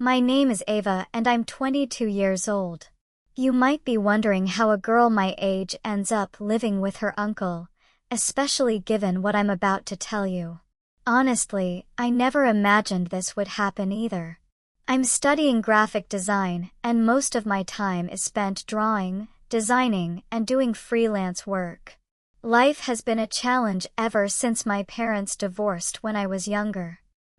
My name is Ava and I'm 22 years old. You might be wondering how a girl my age ends up living with her uncle, especially given what I'm about to tell you. Honestly, I never imagined this would happen either. I'm studying graphic design, and most of my time is spent drawing, designing, and doing freelance work. Life has been a challenge ever since my parents divorced when I was younger.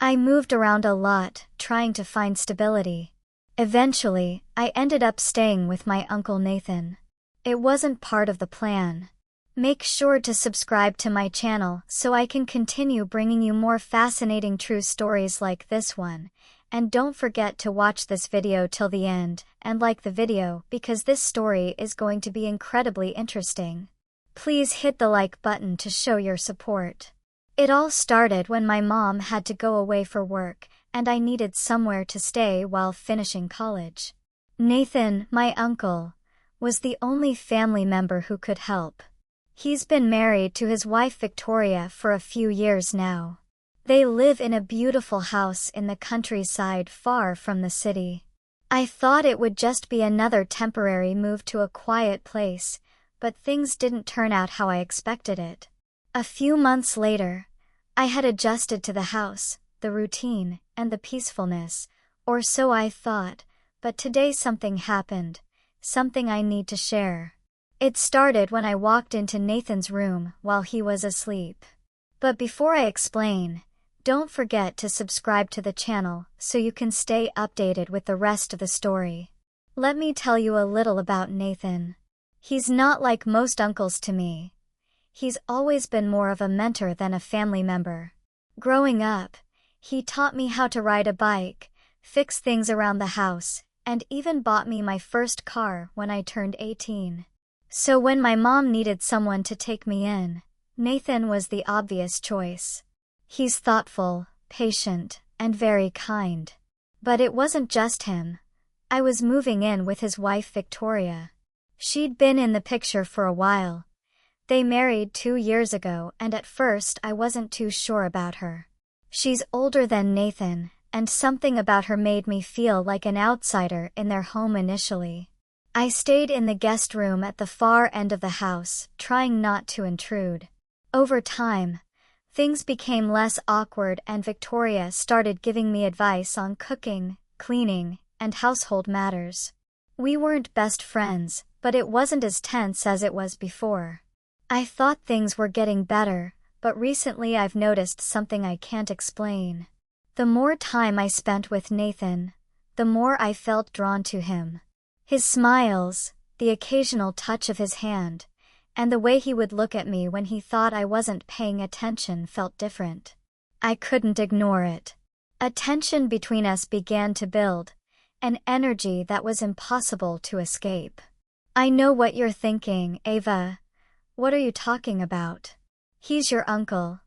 I moved around a lot, trying to find stability. Eventually, I ended up staying with my Uncle Nathan. It wasn't part of the plan. Make sure to subscribe to my channel so I can continue bringing you more fascinating true stories like this one. And don't forget to watch this video till the end, and like the video because this story is going to be incredibly interesting. Please hit the like button to show your support. It all started when my mom had to go away for work, and I needed somewhere to stay while finishing college. Nathan, my uncle, was the only family member who could help. He's been married to his wife Victoria for a few years now. They live in a beautiful house in the countryside far from the city. I thought it would just be another temporary move to a quiet place, but things didn't turn out how I expected it. A few months later, I had adjusted to the house, the routine, and the peacefulness, or so I thought, but today something happened, something I need to share. It started when I walked into Nathan's room while he was asleep. But before I explain, don't forget to subscribe to the channel so you can stay updated with the rest of the story. Let me tell you a little about Nathan. He's not like most uncles to me. He's always been more of a mentor than a family member. Growing up, he taught me how to ride a bike, fix things around the house, and even bought me my first car when I turned 18. So when my mom needed someone to take me in, Nathan was the obvious choice. He's thoughtful, patient, and very kind. But it wasn't just him. I was moving in with his wife Victoria. She'd been in the picture for a while. They married 2 years ago, and at first I wasn't too sure about her. She's older than Nathan, and something about her made me feel like an outsider in their home initially. I stayed in the guest room at the far end of the house, trying not to intrude. Over time, things became less awkward and Victoria started giving me advice on cooking, cleaning, and household matters. We weren't best friends, but it wasn't as tense as it was before. I thought things were getting better, but recently I've noticed something I can't explain. The more time I spent with Nathan, the more I felt drawn to him. His smiles, the occasional touch of his hand, and the way he would look at me when he thought I wasn't paying attention felt different. I couldn't ignore it. A tension between us began to build, an energy that was impossible to escape. I know what you're thinking, Ava. What are you talking about? He's your uncle.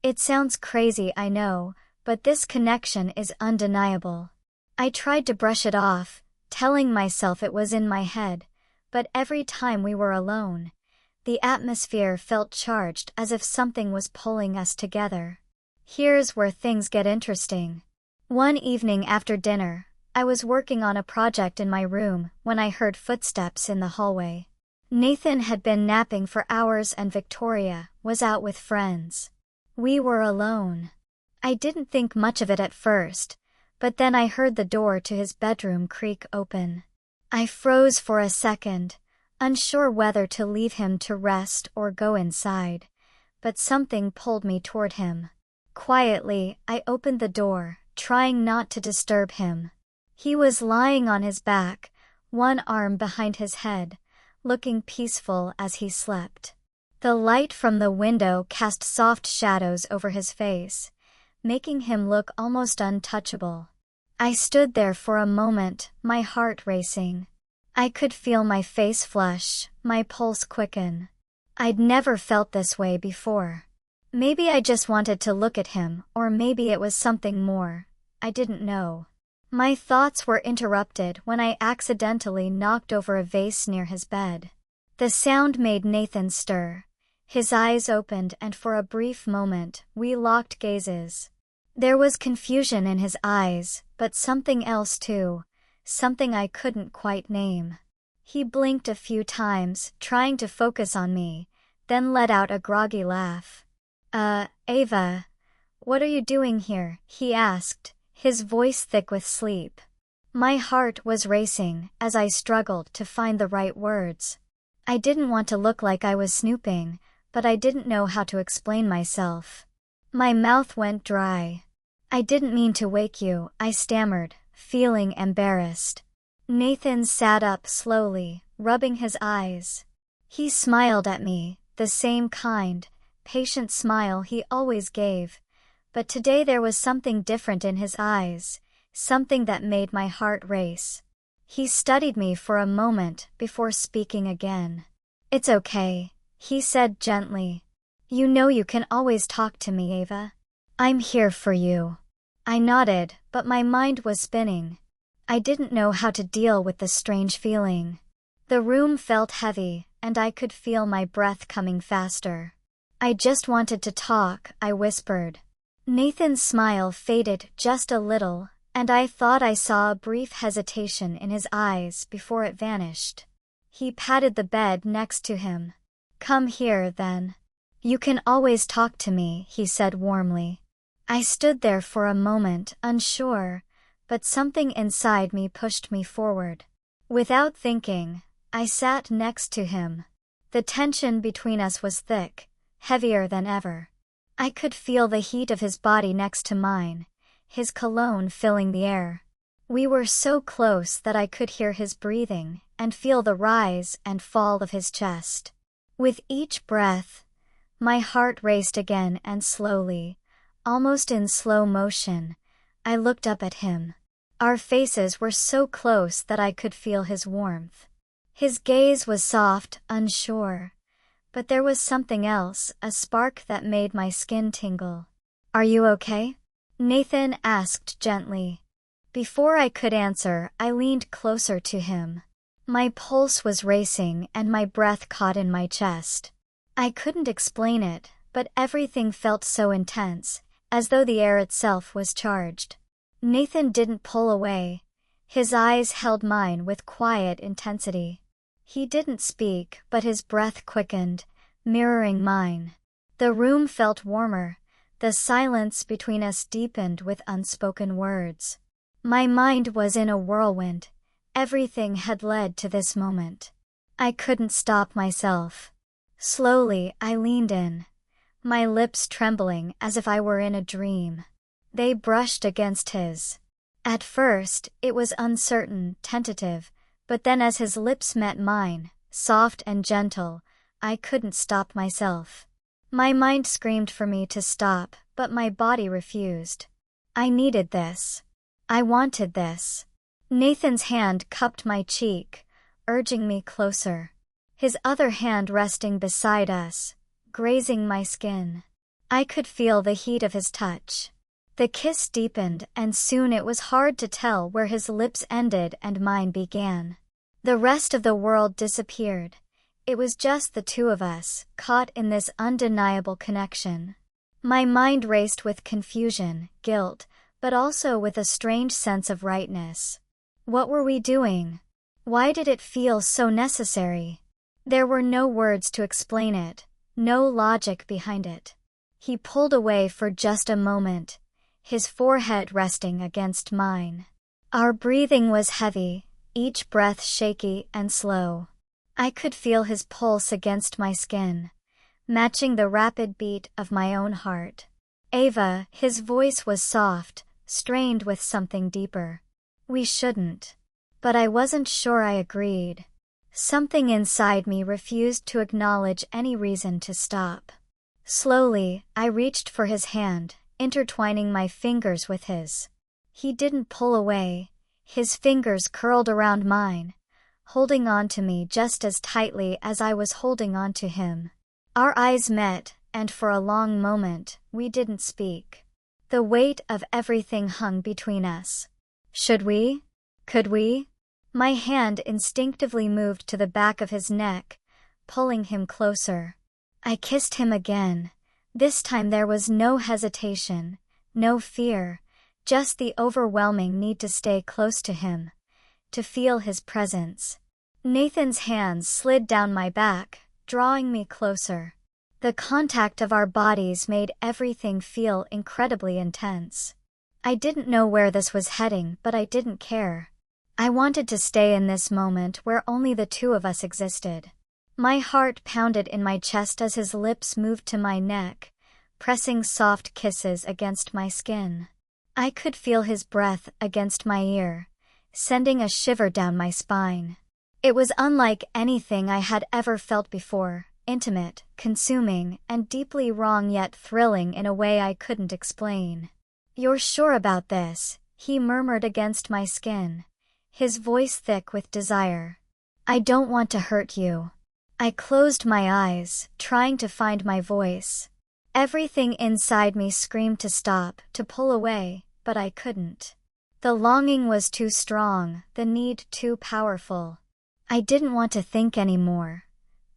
It sounds crazy, I know, but this connection is undeniable. I tried to brush it off, telling myself it was in my head, but every time we were alone, the atmosphere felt charged as if something was pulling us together. Here's where things get interesting. One evening after dinner, I was working on a project in my room when I heard footsteps in the hallway. Nathan had been napping for hours and Victoria was out with friends. We were alone. I didn't think much of it at first, but then I heard the door to his bedroom creak open. I froze for a second, unsure whether to leave him to rest or go inside, but something pulled me toward him. Quietly, I opened the door, trying not to disturb him. He was lying on his back, one arm behind his head, looking peaceful as he slept. The light from the window cast soft shadows over his face, making him look almost untouchable. I stood there for a moment, my heart racing. I could feel my face flush, my pulse quicken. I'd never felt this way before. Maybe I just wanted to look at him, or maybe it was something more. I didn't know. My thoughts were interrupted when I accidentally knocked over a vase near his bed. The sound made Nathan stir. His eyes opened and for a brief moment, we locked gazes. There was confusion in his eyes, but something else too, something I couldn't quite name. He blinked a few times, trying to focus on me, then let out a groggy laugh. Ava, what are you doing here?" he asked, his voice thick with sleep. My heart was racing as I struggled to find the right words. I didn't want to look like I was snooping, but I didn't know how to explain myself. My mouth went dry. "I didn't mean to wake you," I stammered, feeling embarrassed. Nathan sat up slowly, rubbing his eyes. He smiled at me, the same kind, patient smile he always gave, but today there was something different in his eyes, something that made my heart race. He studied me for a moment before speaking again. "It's okay," he said gently. "You know you can always talk to me, Ava. I'm here for you." I nodded, but my mind was spinning. I didn't know how to deal with the strange feeling. The room felt heavy, and I could feel my breath coming faster. "I just wanted to talk," I whispered. Nathan's smile faded just a little, and I thought I saw a brief hesitation in his eyes before it vanished. He patted the bed next to him. "Come here, then. You can always talk to me," he said warmly. I stood there for a moment, unsure, but something inside me pushed me forward. Without thinking, I sat next to him. The tension between us was thick, heavier than ever. I could feel the heat of his body next to mine, his cologne filling the air. We were so close that I could hear his breathing and feel the rise and fall of his chest. With each breath, my heart raced again, and slowly, almost in slow motion, I looked up at him. Our faces were so close that I could feel his warmth. His gaze was soft, unsure, but there was something else, a spark that made my skin tingle. "Are you okay?" Nathan asked gently. Before I could answer, I leaned closer to him. My pulse was racing and my breath caught in my chest. I couldn't explain it, but everything felt so intense, as though the air itself was charged. Nathan didn't pull away. His eyes held mine with quiet intensity. He didn't speak, but his breath quickened, mirroring mine. The room felt warmer. The silence between us deepened with unspoken words. My mind was in a whirlwind. Everything had led to this moment. I couldn't stop myself. Slowly, I leaned in, my lips trembling as if I were in a dream. They brushed against his. At first, it was uncertain, tentative, but then as his lips met mine, soft and gentle, I couldn't stop myself. My mind screamed for me to stop, but my body refused. I needed this. I wanted this. Nathan's hand cupped my cheek, urging me closer. His other hand resting beside us, grazing my skin. I could feel the heat of his touch. The kiss deepened, and soon it was hard to tell where his lips ended and mine began. The rest of the world disappeared. It was just the two of us, caught in this undeniable connection. My mind raced with confusion, guilt, but also with a strange sense of rightness. What were we doing? Why did it feel so necessary? There were no words to explain it, no logic behind it. He pulled away for just a moment, his forehead resting against mine. Our breathing was heavy, each breath shaky and slow. I could feel his pulse against my skin, matching the rapid beat of my own heart. "Ava," his voice was soft, strained with something deeper. "We shouldn't." But I wasn't sure I agreed. Something inside me refused to acknowledge any reason to stop. Slowly, I reached for his hand, intertwining my fingers with his. He didn't pull away. His fingers curled around mine, holding on to me just as tightly as I was holding on to him. Our eyes met, and for a long moment, we didn't speak. The weight of everything hung between us. Should we? Could we? My hand instinctively moved to the back of his neck, pulling him closer. I kissed him again. This time there was no hesitation, No fear, just the overwhelming need to stay close to him, to feel his presence. Nathan's hands slid down my back, drawing me closer. The contact of our bodies made everything feel incredibly intense. I didn't know where this was heading, but I didn't care. I wanted to stay in this moment where only the two of us existed. My heart pounded in my chest as his lips moved to my neck, pressing soft kisses against my skin. I could feel his breath against my ear, sending a shiver down my spine. It was unlike anything I had ever felt before, intimate, consuming, and deeply wrong yet thrilling in a way I couldn't explain. "You're sure about this?" he murmured against my skin, his voice thick with desire. "I don't want to hurt you." I closed my eyes, trying to find my voice. Everything inside me screamed to stop, to pull away, but I couldn't. The longing was too strong, the need too powerful. I didn't want to think anymore.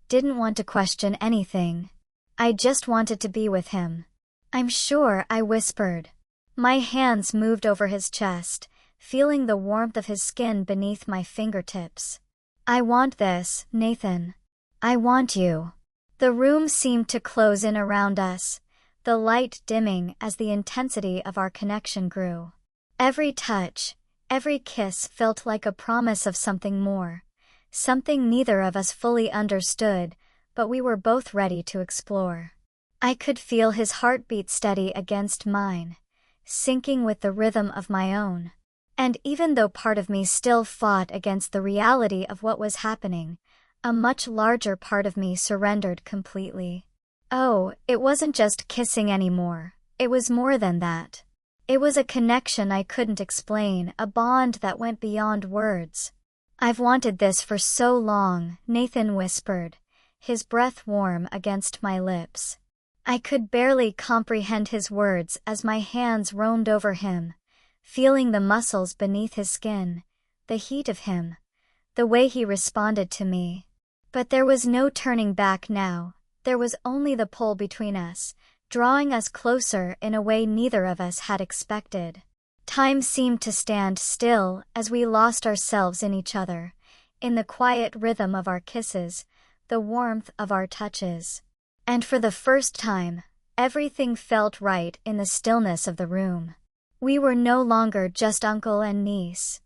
Didn't want to question anything. I just wanted to be with him. "I'm sure," I whispered. My hands moved over his chest, feeling the warmth of his skin beneath my fingertips. "I want this, Nathan. I want you." The room seemed to close in around us, the light dimming as the intensity of our connection grew. Every touch, every kiss felt like a promise of something more, something neither of us fully understood, but we were both ready to explore. I could feel his heartbeat steady against mine, syncing with the rhythm of my own. And even though part of me still fought against the reality of what was happening, a much larger part of me surrendered completely. Oh, it wasn't just kissing anymore, it was more than that. It was a connection I couldn't explain, a bond that went beyond words. "I've wanted this for so long," Nathan whispered, his breath warm against my lips. I could barely comprehend his words as my hands roamed over him, feeling the muscles beneath his skin, the heat of him, the way he responded to me. But there was no turning back now, there was only the pull between us, drawing us closer in a way neither of us had expected. Time seemed to stand still as we lost ourselves in each other, in the quiet rhythm of our kisses, the warmth of our touches. And for the first time, everything felt right in the stillness of the room. We were no longer just uncle and niece.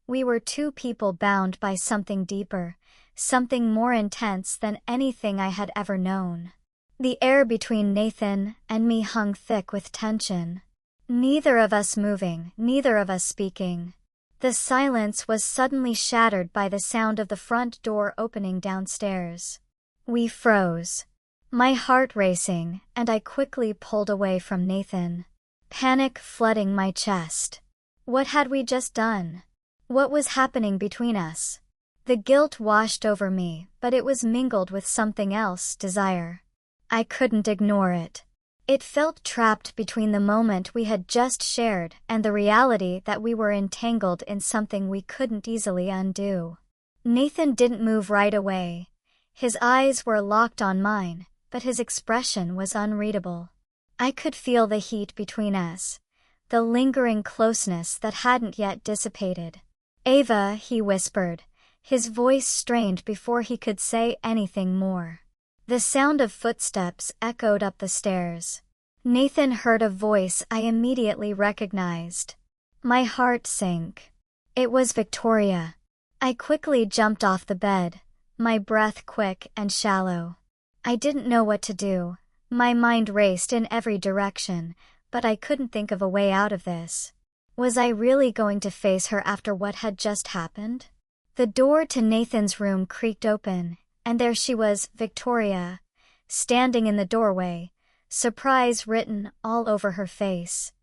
We were two people bound by something deeper, something more intense than anything I had ever known. The air between Nathan and me hung thick with tension. Neither of us moving, neither of us speaking. The silence was suddenly shattered by the sound of the front door opening downstairs. We froze. My heart racing, and I quickly pulled away from Nathan. Panic flooding my chest. What had we just done? What was happening between us? The guilt washed over me, but it was mingled with something else, desire. I couldn't ignore it. It felt trapped between the moment we had just shared and the reality that we were entangled in something we couldn't easily undo. Nathan didn't move right away. His eyes were locked on mine, but his expression was unreadable. I could feel the heat between us, the lingering closeness that hadn't yet dissipated. "Ava," he whispered, his voice strained before he could say anything more. The sound of footsteps echoed up the stairs. Nathan heard a voice I immediately recognized. My heart sank. It was Victoria. I quickly jumped off the bed, my breath quick and shallow. I didn't know what to do. My mind raced in every direction, but I couldn't think of a way out of this. Was I really going to face her after what had just happened? The door to Nathan's room creaked open, and there she was, Victoria, standing in the doorway, surprise written all over her face.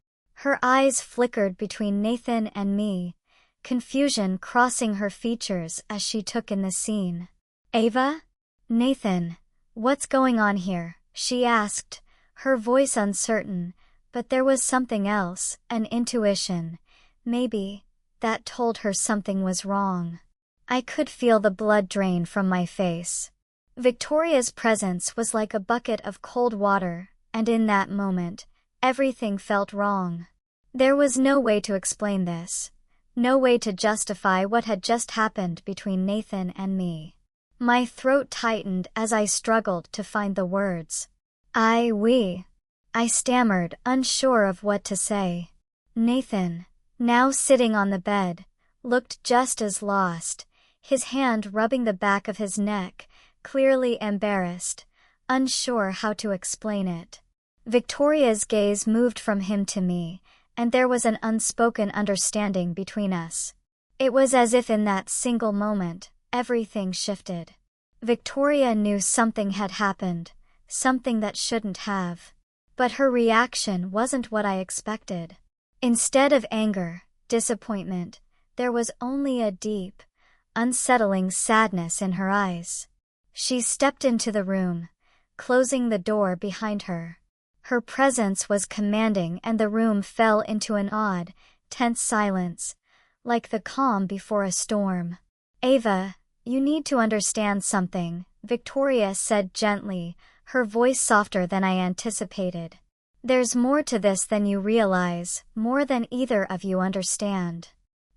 Her eyes flickered between Nathan and me, confusion crossing her features as she took in the scene. "Ava? Nathan, what's going on here?" she asked, her voice uncertain, but there was something else, an intuition, maybe, that told her something was wrong. I could feel the blood drain from my face. Victoria's presence was like a bucket of cold water, and in that moment, Everything felt wrong. There was no way to explain this. No way to justify what had just happened between Nathan and me. My throat tightened as I struggled to find the words. I stammered, unsure of what to say. Nathan, now sitting on the bed, looked just as lost, his hand rubbing the back of his neck, clearly embarrassed, unsure how to explain it. Victoria's gaze moved from him to me, and there was an unspoken understanding between us. It was as if in that single moment, everything shifted. Victoria knew something had happened, something that shouldn't have. But her reaction wasn't what I expected. Instead of anger, disappointment, there was only a deep, unsettling sadness in her eyes. She stepped into the room, closing the door behind her. Her presence was commanding and the room fell into an odd, tense silence, like the calm before a storm. "Ava, you need to understand something," Victoria said gently, her voice softer than I anticipated. "There's more to this than you realize, more than either of you understand."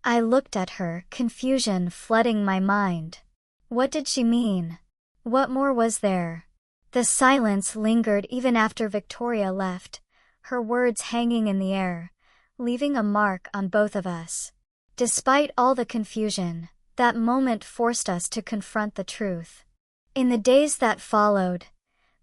I looked at her, confusion flooding my mind. What did she mean? What more was there? The silence lingered even after Victoria left, her words hanging in the air, leaving a mark on both of us. Despite all the confusion, that moment forced us to confront the truth. In the days that followed,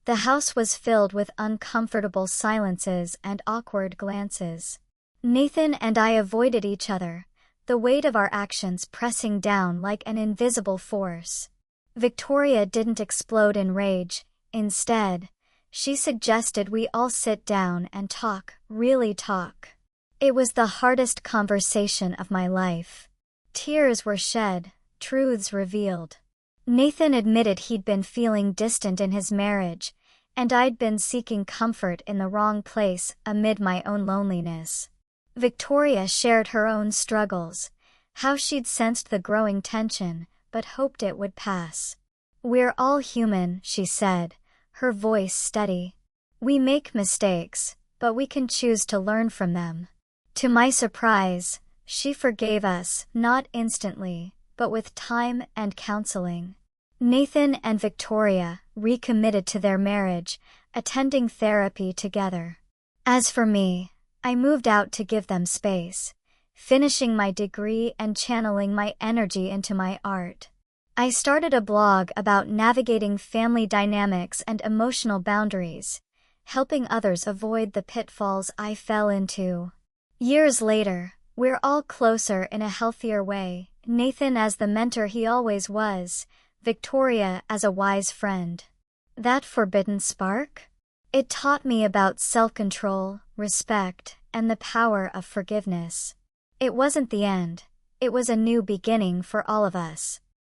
the house was filled with uncomfortable silences and awkward glances. Nathan and I avoided each other, the weight of our actions pressing down like an invisible force. Victoria didn't explode in rage. Instead, she suggested we all sit down and talk, really talk. It was the hardest conversation of my life. Tears were shed, truths revealed. Nathan admitted he'd been feeling distant in his marriage, and I'd been seeking comfort in the wrong place amid my own loneliness. Victoria shared her own struggles, how she'd sensed the growing tension, but hoped it would pass. "We're all human," she said, her voice steady. "We make mistakes, but we can choose to learn from them." To my surprise, she forgave us, not instantly, but with time and counseling. Nathan and Victoria recommitted to their marriage, attending therapy together. As for me, I moved out to give them space, finishing my degree and channeling my energy into my art. I started a blog about navigating family dynamics and emotional boundaries, helping others avoid the pitfalls I fell into. Years later, we're all closer in a healthier way, Nathan as the mentor he always was, Victoria as a wise friend. That forbidden spark? It taught me about self-control, respect, and the power of forgiveness. It wasn't the end, it was a new beginning for all of us.